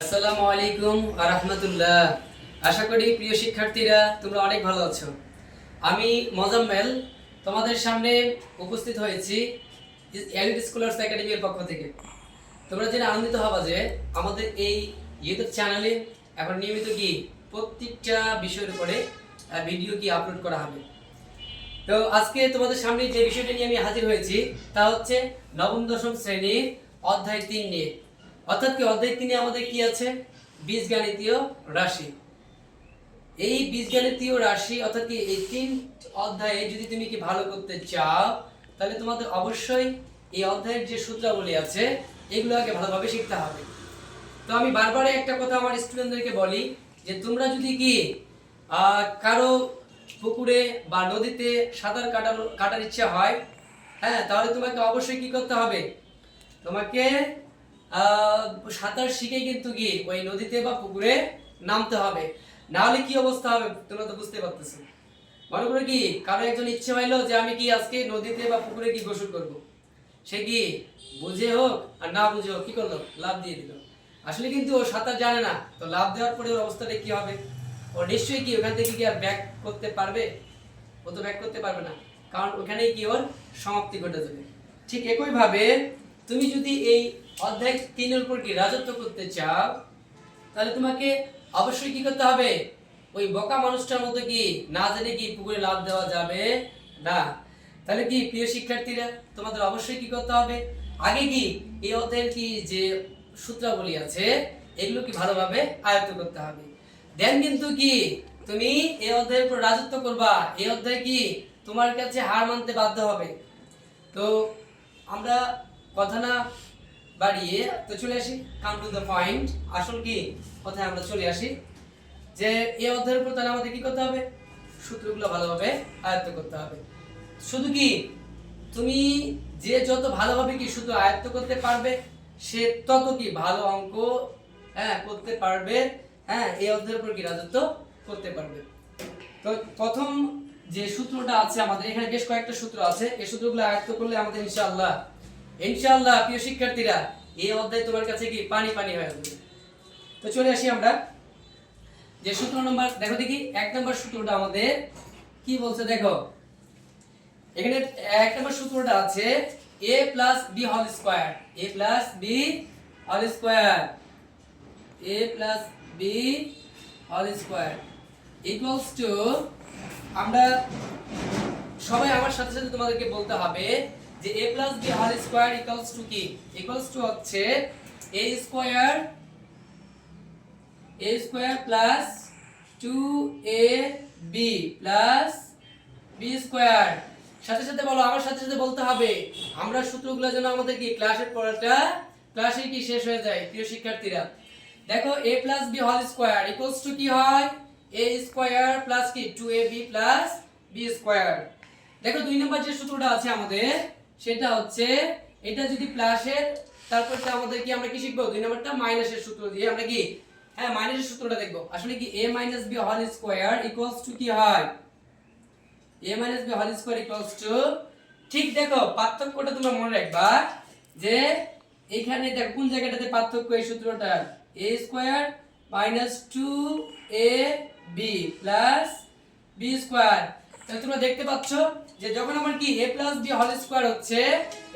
আসসালামু আলাইকুম ওয়া রাহমাতুল্লাহ। আশা করি প্রিয় শিক্ষার্থীরা তোমরা অনেক ভালো আছো। আমি মোজাম্মেল তোমাদের সামনে উপস্থিত হয়েছি এলিট স্কলার্স একাডেমির পক্ষ থেকে। তোমরা জেনে আনন্দিত হবা যে আমাদের এই ইউটিউব চ্যানেলে এখন নিয়মিত প্রত্যেকটা বিষয়ের উপরে ভিডিও আপলোড করা হবে। তো আজকে তোমাদের সামনে যে বিষয়টা নিয়ে আমি হাজির হয়েছি তা হচ্ছে নবম দশম শ্রেণীর অধ্যায় 3 নিয়ে। অর্থাৎ অধ্যায় 3 এ আমাদের কি আছে? বীজগণিতীয় রাশি। এই বীজগণিতীয় রাশি অর্থাৎ এই 3 অধ্যায়ে যদি তুমি ভালো করতে চাও তাহলে তোমাদের অবশ্যই এই অধ্যায়ের যে সূত্রাবলী আছে এগুলো আগে ভালোভাবে শিখতে হবে। তো আমি বারবার একটা কথা আমার স্টুডেন্টদেরকে বলি যে তোমরা যদি কারো পুকুরে বা নদীতে সাঁতার কাটার ইচ্ছা হয়, তাহলে তোমাকে অবশ্যই কি করতে হবে? তোমাকে সাঁতার শিখে কিন্তু ওই নদীতে বা পুকুরে নামতে হবে। না হলে কি অবস্থা হবে তোমরা তো বুঝতে পারতেছো। মনে করো কারো একজন ইচ্ছে হইলো যে আমি আজকে নদীতে বা পুকুরে গোসল করব, সে বুঝে হোক আর না বুঝে হোক কি করলো? লাফ দিয়ে দিল। আসলে কিন্তু ও সাঁতার জানে না, তো লাফ দেওয়ার পরে ওর অবস্থাটা কি হবে? ও নিশ্চয়ই ওখান থেকে আর ব্যাক করতে পারবে? ও তো ব্যাক করতে পারবে না, কারণ ওখানেই ওর সমাপ্তি ঘটে যাবে। ঠিক একই ভাবে তুমি যদি এই অধ্যায় 3 এর উপর রাজত্ব করতে চাও তাহলে তোমাকে অবশ্যই কি করতে হবে? ওই বোকা মানুষটার মতো না জেনে পুকুরে লাফ দেওয়া যাবে না। তাহলে প্রিয় শিক্ষার্থীরা তোমাদের অবশ্যই কি করতে হবে? আগে এই অধ্যায়ের যে সূত্রাবলী আছে এগুলো ভালোভাবে আয়ত্ত করতে হবে। দেন কিন্তু তুমি এই অধ্যায়ের উপর রাজত্ব করবা। এই অধ্যায় তোমার কাছে হার মানতে বাধ্য হবে। তো আমরা কথা না বাড়িয়ে তো চলে আসি, কাম টু দ্য পয়েন্ট। আসল কথায় আমরা চলে আসি যে এই অধ্যায়ের উপর তাহলে আমাদের কি করতে হবে? সূত্রগুলো ভালোভাবে আয়ত্ত করতে হবে। শুধু তুমি যে যত ভালোভাবে সূত্র আয়ত্ত করতে পারবে সে তত ভালো অঙ্ক করতে পারবে, এই অধ্যায়ের উপর রাজত্ব করতে পারবে। তো প্রথম যে সূত্রটা আছে আমাদের এখানে, বেশ কয়েকটা সূত্র আছে, এই সূত্রগুলো আয়ত্ত করলে আমাদের ইনশাআল্লাহ প্রিয় শিক্ষার্থীরা এই অধ্যায় তোমার কাছে পানি পানি হয়ে যাবে। তো চলে আসি আমরা যে সূত্র নম্বর, দেখো দেখি 1 নম্বর সূত্রটা আমাদের কি বলছে। দেখো এখানে 1 নম্বর সূত্রটা আছে a + b whole square, a + b whole square, a + b whole square equals to, আমরা সবাই আমার সাথে সাথে তোমাদেরকে বলতে হবে যে a + b whole square equals to equals to হচ্ছে a square plus 2ab plus b square. সাথে সাথে বলো, আমার সাথে সাথে বলতে হবে, আমরা সূত্রগুলো যেন আমাদের ক্লাসের পড়াটা ক্লাসে শেষ হয়ে যায়। প্রিয় শিক্ষার্থীরা দেখো a + b whole square equals to কি হয়? a square plus 2ab plus b square. দেখো 2 নম্বর যে সূত্রটা আছে আমাদের সেটা হচ্ছে এটা যদি প্লাসের, তারপরটা আমাদের আমরা শিখবো 2 নম্বরটা মাইনাসের সূত্র দিয়ে আমরা মাইনাসের সূত্রটা দেখব। আসলে a - b whole square equals to কি হয়? a - b whole square equals to, ঠিক দেখো পার্থক্যটা তোমরা মনে রাখবা যে এখানে দেখো কোন জায়গাটাতে পার্থক্য এই সূত্রটা, a square minus 2ab plus b square. তাহলে তোমরা দেখতে পাচ্ছ যে যখন আমার a + b হোল স্কয়ার হচ্ছে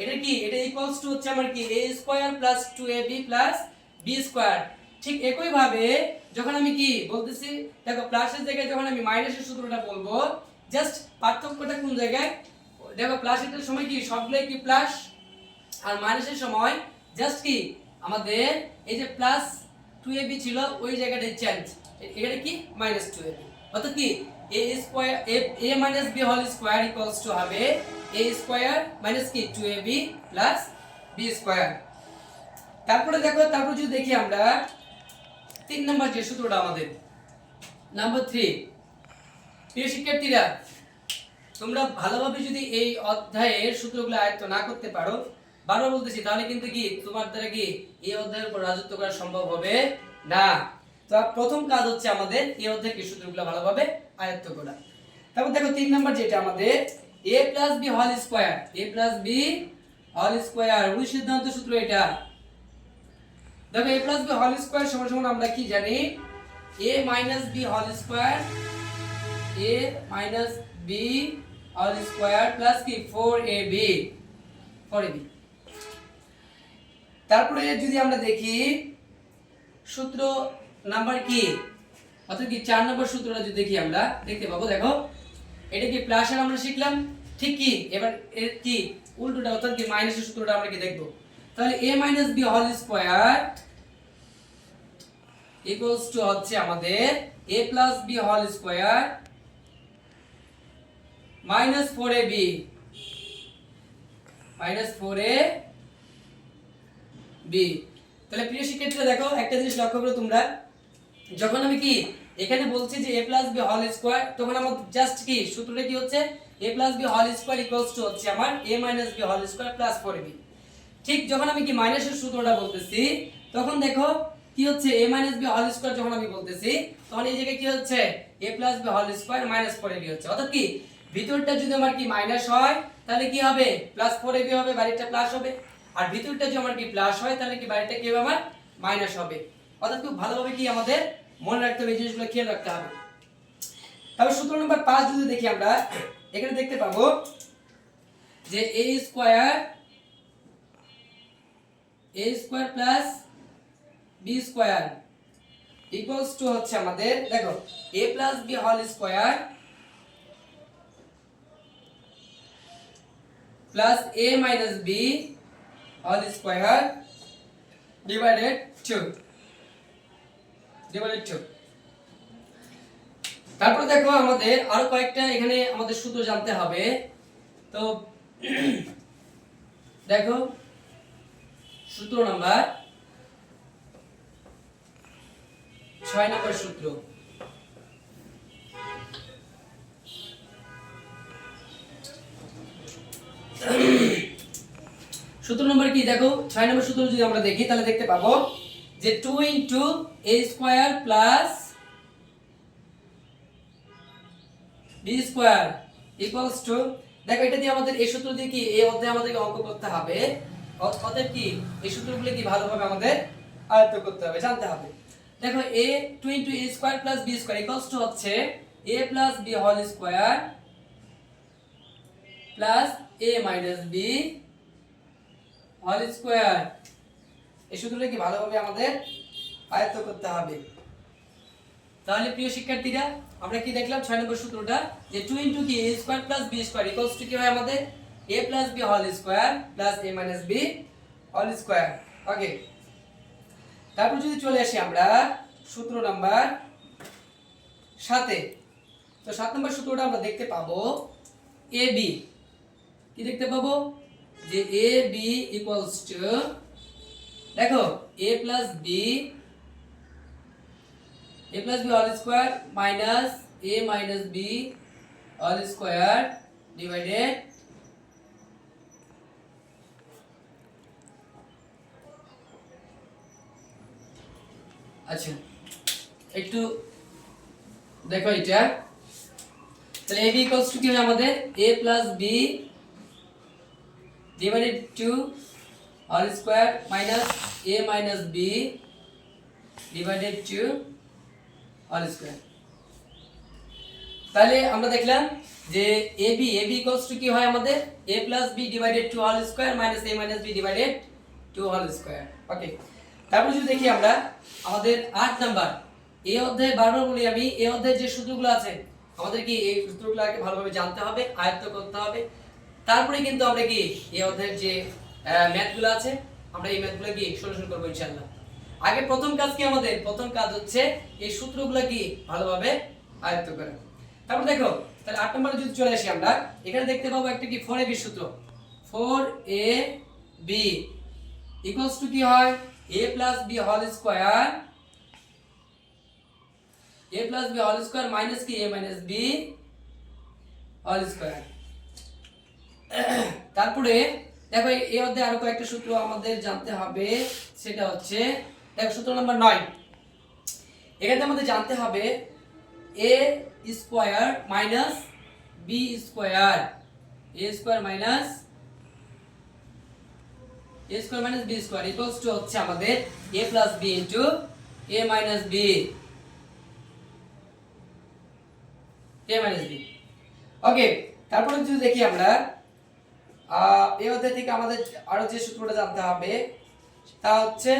এটা এটা ইকুয়ালস টু হচ্ছে আমার a square plus 2ab plus b square. ঠিক একই ভাবে যখন আমি বলতেছি, দেখো প্লাসের জায়গায় যখন আমি মাইনাসের সূত্রটা বলবো, জাস্ট পার্থক্যটা কোন জায়গায় দেখো, প্লাসের সময় সবগুলাই প্লাস, আর মাইনাসের সময় জাস্ট আমাদের এই যে প্লাস 2ab ছিল ওই জায়গাটায় চেঞ্জ, এখানে মাইনাস 2ab। অর্থাৎ a square a - b whole square equals to হবে a square minus 2ab plus b square. তারপরে দেখো, তারপর যদি দেখি আমরা 3 নম্বর যে সূত্রটা আমাদের, নাম্বার 3। প্রিয় শিক্ষার্থীরা তোমরা ভালোভাবে যদি এই অধ্যায়ের সূত্রগুলো আয়ত্ত না করতে পারো, বারবার বলতেছি, তাহলে কিন্তু তোমার দ্বারা এই অধ্যায়ের উপর রাজত্ব করা সম্ভব হবে না। তো প্রথম কাজ হচ্ছে আমাদের এই অধ্যায়ের সূত্রগুলো ভালোভাবে আয়ত্ত করা। তারপর দেখো 3 নম্বর যেটা আমাদের a + b whole square, a + b whole square, ওই সিদ্ধান্ত সূত্র এটা দেখো a plus b whole square সমান সমান আমরা কি জানি a minus b whole square a minus b whole square plus কি 4ab 4ab। তারপরে যদি আমরা দেখি সূত্র নাম্বার কি, অর্থাৎ কি 4 নম্বর সূত্রটা যদি দেখি আমরা দেখতে পাবো। দেখো এটা কি প্লাস আর আমরা শিখলাম, ঠিক কি এবার এর কি উল্টোটা অর্থাৎ কি মাইনাসের সূত্রটা আমরা কি দেখব। তাহলে a b whole square equals to হচ্ছে আমাদের a b whole square minus 4ab 4ab। তাহলে প্রিয় শিক্ষার্থীরা দেখো একটা জিনিস লক্ষ্য করো তোমরা, যখন আমি কি এখানে বলছি যে a b হোল স্কয়ার, তখন আমার জাস্ট কি সূত্রটা কি হচ্ছে a b whole square equals to হচ্ছে আমার a b whole square plus 4ab। ঠিক যখন আমি কি মাইনাসের সূত্রটা বলতেছি তখন দেখো কি হচ্ছে a b হোল স্কয়ার যখন আমি বলতেছি তখন এই জায়গায় কি হচ্ছে a b whole square minus 4ab হচ্ছে। অর্থাৎ কি ভিতরটা যদি আমার কি মাইনাস হয় তাহলে কি হবে প্লাস 4ab হবে, বাইরেটা প্লাস হবে। আর ভিতরটা যদি আমার কি প্লাস হয় তাহলে কি বাইরেটা কি হবে আমার মাইনাস হবে। অর্থাৎ খুব ভালোভাবে কি আমাদের মনে রাখতে হবে, এই জিনিসগুলো খেয়াল রাখতে হবে। তাহলে সূত্র নাম্বার 5 যদি দেখি আমরা এখানে দেখতে পাবো যে a square plus b square equals to হচ্ছে আমাদের দেখো a plus b whole square plus a minus b whole square divided 2। তারপর দেখো আমাদের আরো কয়েকটা এখানে আমাদের সূত্র জানতে হবে। তো দেখো সূত্র নাম্বার 6 নম্বর সূত্র। সূত্র নম্বর কি দেখো 6 নম্বর সূত্র যদি আমরা দেখি তাহলে দেখতে পাবো যে 2 into a square plus b square equals to, দেখো এটা দিয়ে আমাদের এই সূত্র দিয়ে কি এই অধ্যায়ে আমাদেরকে অঙ্ক করতে হবে। অতএব কি এই সূত্রগুলো কি ভালোভাবে আমাদের আয়ত্ত করতে হবে, জানতে হবে। দেখো a 2 into a square plus b square equals to হচ্ছে a plus b whole square plus a minus b whole square. এই সূত্রটা কি ভালোভাবে আমাদের আয়ত্ত করতে হবে। তাহলে প্রিয় শিক্ষার্থীরা আমরা কি দেখলাম 6 নম্বর সূত্রটা যে 2 ইনটু কি a square plus b square equals to কি হয় আমাদের a plus b whole square plus a minus b whole square. Okay, তারপর যদি চলে আসি আমরা সূত্র নাম্বার 7 এ, তো 7 নম্বর সূত্রটা আমরা দেখতে পাবো ab, কি দেখতে পাবো যে ab ইকুয়ালস টু দেখো a plus b whole square minus a minus b whole square divided আচ্ছা একটু দেখো এটা তাহলে ab ইকুয়ালস টু কি হয় আমাদের a plus b divided 2 whole square minus a minus b divided 2 whole square. তাহলে আমরা দেখলাম যে ab ইকুয়ালস টু কি হয় আমাদের a plus b divided 2 whole square minus a minus b divided 2 whole square. Okay, তারপর যদি দেখি আমরা আমাদের 8 নাম্বার এই অধ্যায়ে বারবার বলি আমি এই অধ্যায়ে যে সূত্রগুলো আছে আমাদের কি এই সূত্রগুলোকে ভালোভাবে জানতে হবে, আয়ত্ত করতে হবে। তারপরে কিন্তু আমরা কি এই অধ্যায়ের যে ম্যাথগুলো আছে আমরা এই ম্যাথগুলো কি সলিউশন করব ইনশাআল্লাহ। আগে প্রথম কাজ কি আমাদের প্রথম কাজ হচ্ছে এই সূত্রগুলো কি ভালোভাবে আয়ত্ত করা। তারপর দেখো তাহলে 8 নম্বরে যদি চলে আসি আমরা এখানে দেখতে পাবো একটা কি 4ab সূত্র 4ab ইকুয়ালস টু কি হয় a plus b whole square minus কি a minus b whole square. তারপরে দেখো এই অধ্যায়ে আরো কয়েকটা সূত্র আমাদের জানতে হবে, সেটা হচ্ছে দেখো সূত্র নাম্বার 9 এখানে আমাদের জানতে হবে a square minus b square minus b a square minus b square equals to হচ্ছে আমাদের a plus b into a minus b ওকে। তারপরে যদি দেখি আমরা এই অধ্যায় থেকে আমাদের আরো যে সূত্রটা জানতে হবে তা হচ্ছে,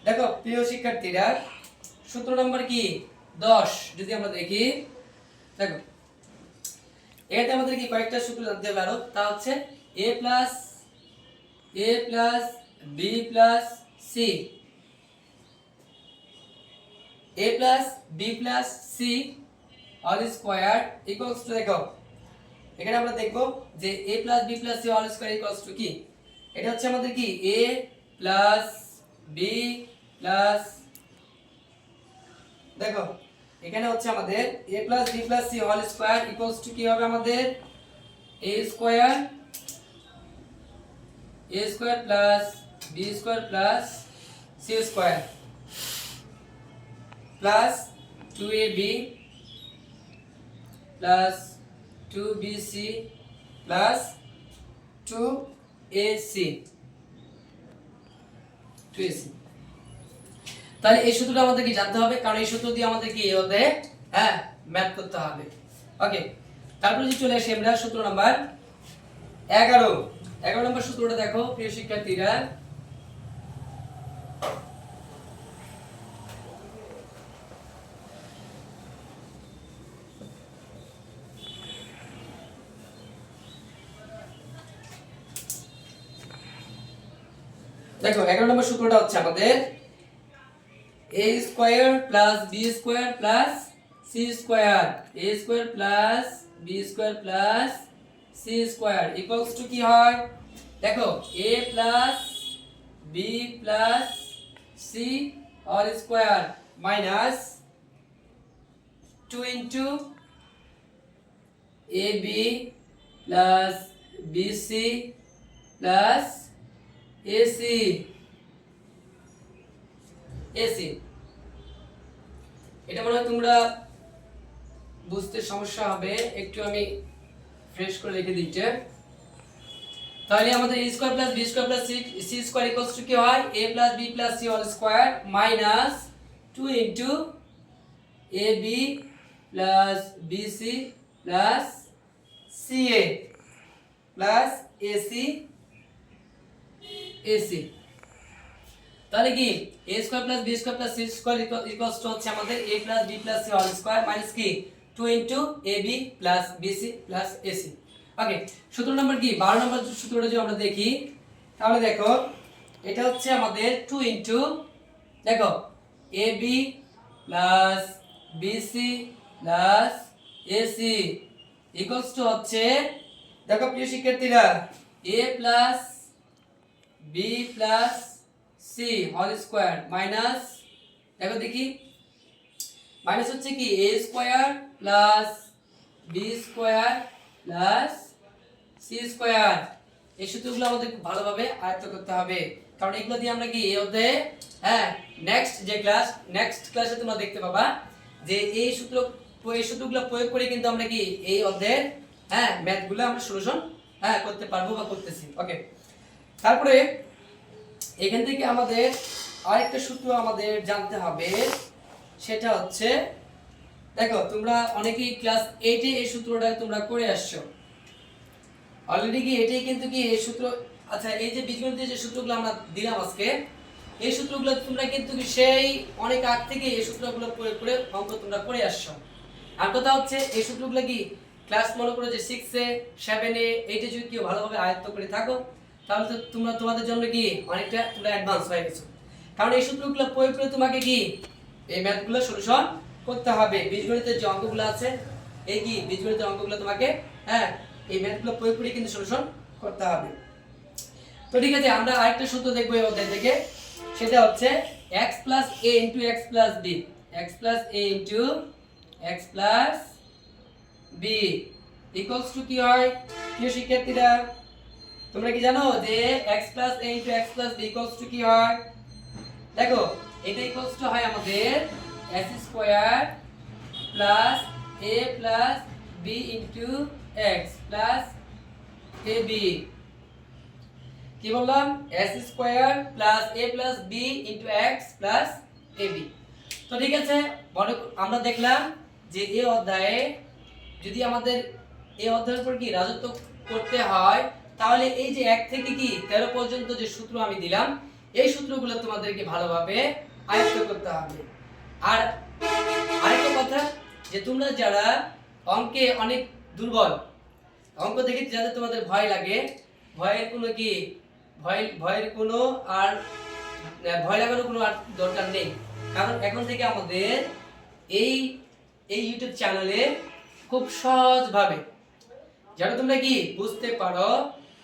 দেখো প্রিয় শিক্ষার্থীরা, সূত্র নাম্বার কি 10 যদি আমরা দেখি, দেখো এখানে আমাদের কি কয়েকটা সূত্র জানতে হবে আরো, তা হচ্ছে a plus b plus c, a plus b plus c all square equals to, দেখো এখানে আমরা দেখব যে a plus b plus c all square equals to কি, এটা হচ্ছে আমাদের কি a প্লাস b প্লাস, দেখো এখানে হচ্ছে আমাদের a plus b plus c whole square equals to কি হবে আমাদের a square plus b square plus c square plus 2ab plus 2bc plus 2ac। তাহলে এই সূত্রটা আমাদের কি জানতে হবে, কারণ এই সূত্র দিয়ে আমাদের কি হতে ম্যাথ করতে হবে। ওকে, তারপরে যদি চলে আসি আমরা সূত্র নাম্বার 11 নম্বর সূত্রটা দেখো প্রিয় শিক্ষার্থীরা, দেখো 11 নম্বর সূত্রটা হচ্ছে আমাদের a square plus b square plus c square, a square plus b square plus c square equals to কি হয়, দেখো a plus b plus c all square minus 2 into ab plus bc plus AC এটা মনে হয় তোমরা বুঝতে সমস্যা হবে, একটু আমি ফ্রেশ করে লিখে দিচ্ছি। তাহলে আমাদের a square plus b square plus c square equals to কি হয়, a plus b plus c whole square minus 2 into ab plus bc plus ca plus AC। তাহলে কি a square plus b square plus c square equals to হচ্ছে আমাদের a plus b plus c whole square minus কি 2 into ab plus bc plus ac। Okay, সূত্র number কি 12 নম্বর সূত্রটা যদি আমরা দেখি, তাহলে দেখো এটা হচ্ছে আমাদের 2 ইনটু, দেখো ab plus bc plus ac equals to হচ্ছে, দেখো প্রিয় শিক্ষার্থীরা a plus b plus c whole square minus, দেখো দেখি মাইনাস হচ্ছে কি a square plus b square plus c square. এই সূত্রগুলো আমাদের খুব ভালোভাবে আয়ত্ত করতে হবে, কারণ এগুলো দিয়ে আমরা কি এই অধ্যায়ে নেক্সট ক্লাসে তোমরা দেখতে পাবা যে এই সূত্রগুলো প্রয়োগ করে কিন্তু আমরা কি এই অধ্যায়ের ম্যাথগুলো আমরা সলিউশন করতে পারবো বা করতেছি। ওকে, তারপরে এখান থেকে আমাদের আরেকটা সূত্র আমাদের জানতে হবে, সেটা হচ্ছে, দেখো তোমরা অনেকেই ক্লাস 8 এ এই সূত্রটা তোমরা করে আসছো অলরেডি, কি এটাই কিন্তু কি এই সূত্র, আচ্ছা এই যে বীজগণিতের যে সূত্রগুলো আমরা দিলাম আজকে, এই সূত্রগুলো তোমরা কিন্তু সেই অনেক আগ থেকে এই সূত্রগুলো প্রয়োগ করে অঙ্ক তোমরা করে আসছো। আর কথা হচ্ছে এই সূত্রগুলো কি ক্লাস মনে করো যে 6 এ 7 এ 8 এ যদি কেউ ভালোভাবে আয়ত্ত করে থাকো, তাহলে তো তোমাদের জন্য কি অনেকটা তোমরা অ্যাডভান্স হয়ে গেছো, কারণ এই সূত্রগুলো প্রয়োগ করে তোমাকে কি এই ম্যাথগুলো সলিউশন করতে হবে। বীজগণিতের যে অঙ্কগুলো আছে, এই কি বীজগণিতের অঙ্কগুলো তোমাকে এই ম্যাথগুলো প্রয়োগ করে কিন্তু সলিউশন করতে হবে। তো ঠিক আছে, আমরা আরেকটা সূত্র দেখবো এই অধ্যায় থেকে, সেটা হচ্ছে x plus a into x plus b, x plus a into x plus b equals to কি হয় প্রিয় শিক্ষার্থীরা, তোমরা কি জানো যে x plus a into x plus b equals to কি হয়, দেখো এটা ইকুয়ালস টু হয় আমাদের s square plus a plus b into x plus ab। কি বললাম s square plus a plus b into x plus ab। তো ঠিক আছে, আমরা দেখলাম যে এই অধ্যায়ে যদি আমাদের এই অধ্যায়ের উপর কি রাজত্ব করতে হয়, তাহলে এই যে 1 থেকে কি 13 পর্যন্ত যে সূত্র আমি দিলাম, এই সূত্রগুলো তোমাদেরকে ভালোভাবে আয়ত্ত করতে হবে। আর আরেকটা কথা, যে তোমরা যারা অঙ্কে অনেক দুর্বল, অঙ্ক দেখে যাদের তোমাদের ভয় লাগে, ভয়ের কোনো কি ভয়ের কোনো আর ভয় লাগানোর কোনো আর দরকার নেই। কারণ এখন থেকে আমাদের এই ইউটিউব চ্যানেলে খুব সহজভাবে যারা তোমরা কি বুঝতে পারো,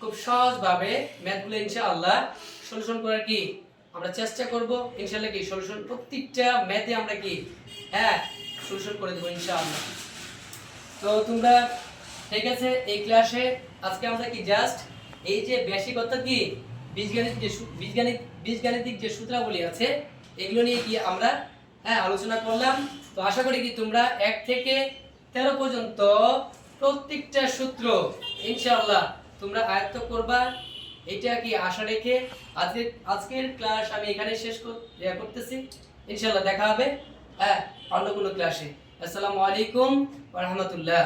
খুব সহজভাবে ম্যাথগুলো ইনশাআল্লাহ সলিউশন করার কি আমরা চেষ্টা করব। ইনশাআল্লাহ কি সলিউশন প্রত্যেকটা ম্যাথে আমরা কি সলিউশন করে দেব ইনশাআল্লাহ। তো তোমরা ঠিক আছে, এই ক্লাসে আজকে আমরা কি জাস্ট এই যে বেসিক অর্থাৎ কি বীজগাণিতিক যে সূত্রাবলী আছে এগুলো নিয়ে কি আমরা আলোচনা করলাম। তো আশা করি কি তোমরা 1 থেকে 13 পর্যন্ত প্রত্যেকটা সূত্র ইনশাআল্লাহ তোমরা আয়ত্ত করবা, এটা কি আশা রেখে আজকের ক্লাস আমি এখানে শেষ করতেছি। ইনশাআল্লাহ দেখা হবে অন্য কোনো ক্লাসে। আসসালামু আলাইকুম ওয়া রাহমাতুল্লাহ।